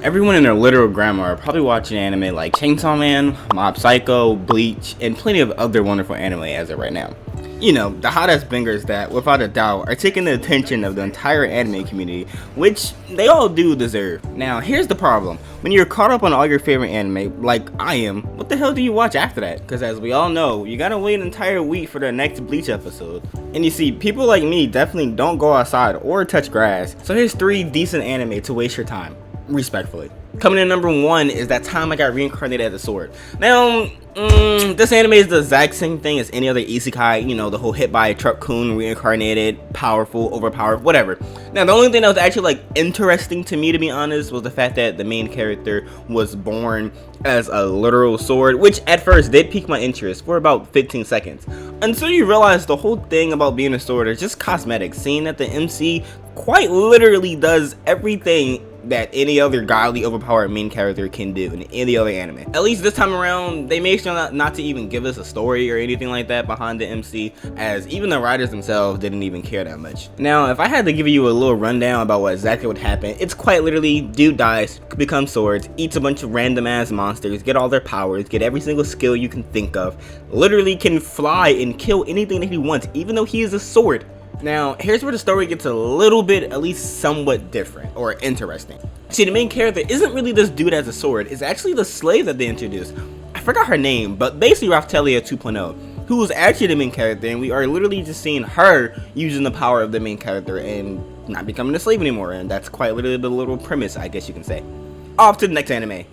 Everyone and their literal grandma are probably watching anime like Chainsaw Man, Mob Psycho, Bleach, and plenty of other wonderful anime as of right now. You know, the hottest bangers that, without a doubt, are taking the attention of the entire anime community, which they all do deserve. Now, here's the problem. When you're caught up on all your favorite anime, like I am, what the hell do you watch after that? Because as we all know, you gotta wait an entire week for the next Bleach episode. And you see, people like me definitely don't go outside or touch grass. So here's 3 decent anime to waste your time, respectfully. Coming in number 1 is That Time I Got Reincarnated as a Sword. Now, this anime is the exact same thing as any other isekai, you know, the whole hit by a truck coon, reincarnated, powerful, overpowered, whatever. Now, the only thing that was actually, like, interesting to me, to be honest, was the fact that the main character was born as a literal sword, which at first did pique my interest for about 15 seconds. Until you realize the whole thing about being a sword is just cosmetics, seeing that the MC quite literally does everything that any other godly overpowered main character can do in any other anime. At least this time around, they made sure not to even give us a story or anything like that behind the MC, as even the writers themselves didn't even care that much. Now, if I had to give you a little rundown about what exactly would happen, it's quite literally, dude dies, becomes swords, eats a bunch of random ass monsters, get all their powers, get every single skill you can think of, literally can fly and kill anything that he wants, even though he is a sword. Now, here's where the story gets a little bit, at least somewhat different, or interesting. See, the main character isn't really this dude as a sword, it's actually the slave that they introduced. I forgot her name, but basically Raphtalia 2.0, who was actually the main character, and we are literally just seeing her using the power of the main character and not becoming a slave anymore, and that's quite literally the little premise, I guess you can say. Off to the next anime.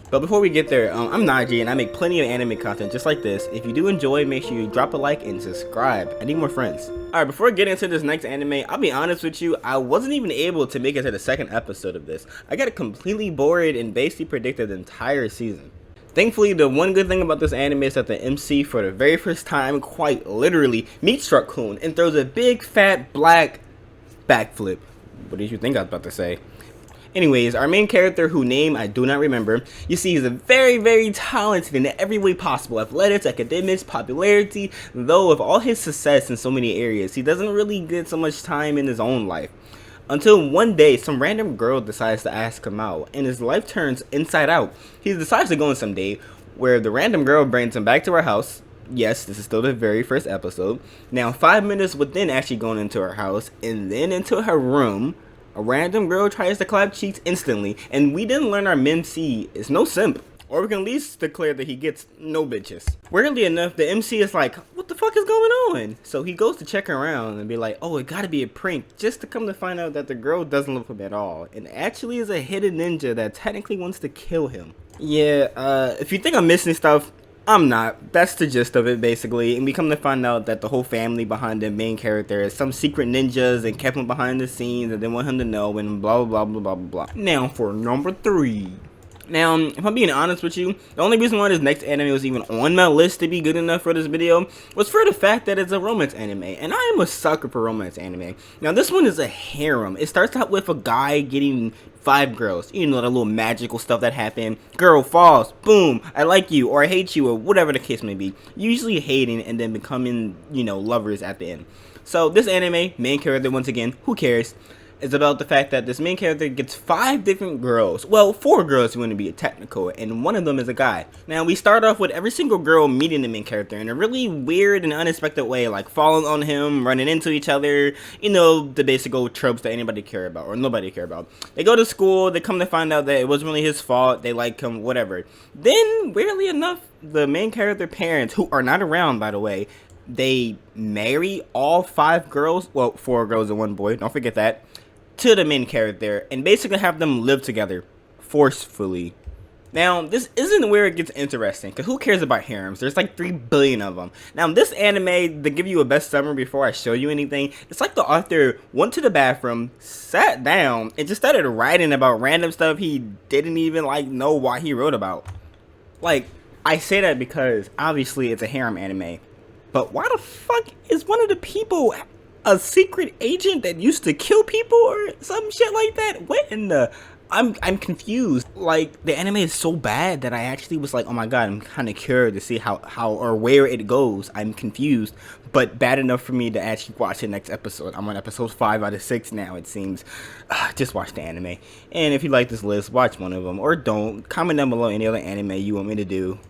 But before we get there, I'm Najee and I make plenty of anime content just like this. If you do enjoy, make sure you drop a like and subscribe. I need more friends. Alright, before getting into this next anime, I'll be honest with you, I wasn't even able to make it to the second episode of this. I got completely bored and basically predicted the entire season. Thankfully, the one good thing about this anime is that the MC, for the very first time, quite literally, meets Truck Coon and throws a big fat black backflip. What did you think I was about to say? Anyways, our main character, whose name I do not remember, you see he's a very talented in every way possible. Athletics, academics, popularity, though with all his success in so many areas, he doesn't really get so much time in his own life. Until one day, some random girl decides to ask him out, and his life turns inside out. He decides to go on some date, where the random girl brings him back to her house. Yes, this is still the very first episode. Now, 5 minutes within actually going into her house, and then into her room, a random girl tries to clap cheeks instantly, and we didn't learn our MC is no simp. Or we can at least declare that he gets no bitches. Weirdly enough, the MC is like, what the fuck is going on? So he goes to check around and be like, oh, it gotta be a prank, just to come to find out that the girl doesn't love him at all, and actually is a hidden ninja that technically wants to kill him. Yeah, if you think I'm missing stuff, I'm not. That's the gist of it, basically. And we come to find out that the whole family behind the main character is some secret ninjas and kept him behind the scenes and didn't want him to know and blah blah blah. Now for number 3. Now, if I'm being honest with you, the only reason why this next anime was even on my list to be good enough for this video was for the fact that it's a romance anime, and I am a sucker for romance anime. Now, this one is a harem. It starts out with a guy getting 5 girls, you know, the little magical stuff that happened. Girl falls, boom, I like you, or I hate you, or whatever the case may be. Usually hating and then becoming, you know, lovers at the end. So this anime, main character, once again, who cares? Is about the fact that this main character gets 5 different girls. Well, 4 girls you want to be technical, and one of them is a guy. Now, we start off with every single girl meeting the main character in a really weird and unexpected way, like falling on him, running into each other, you know, the basic old tropes that anybody care about, or nobody care about. They go to school, they come to find out that it wasn't really his fault, they like him, whatever. Then, weirdly enough, the main character parents, who are not around, by the way, they marry all 5 girls, well, 4 girls and 1 boy, don't forget that, to the main character, and basically have them live together forcefully. Now, this isn't where it gets interesting, because who cares about harems? There's like 3 billion of them. Now, this anime, to give you a best summary before I show you anything, it's like the author went to the bathroom, sat down, and just started writing about random stuff he didn't even like know why he wrote about. Like, I say that because obviously it's a harem anime, but why the fuck is one of the people a secret agent that used to kill people or some shit like that? What in the... I'm confused. Like, the anime is so bad that I actually was like, oh my god, I'm kind of curious to see how or where it goes. I'm confused, but bad enough for me to actually watch the next episode. I'm on episode 5 out of 6 now, it seems. Just watch the anime. And if you like this list, watch one of them or don't. Comment down below any other anime you want me to do.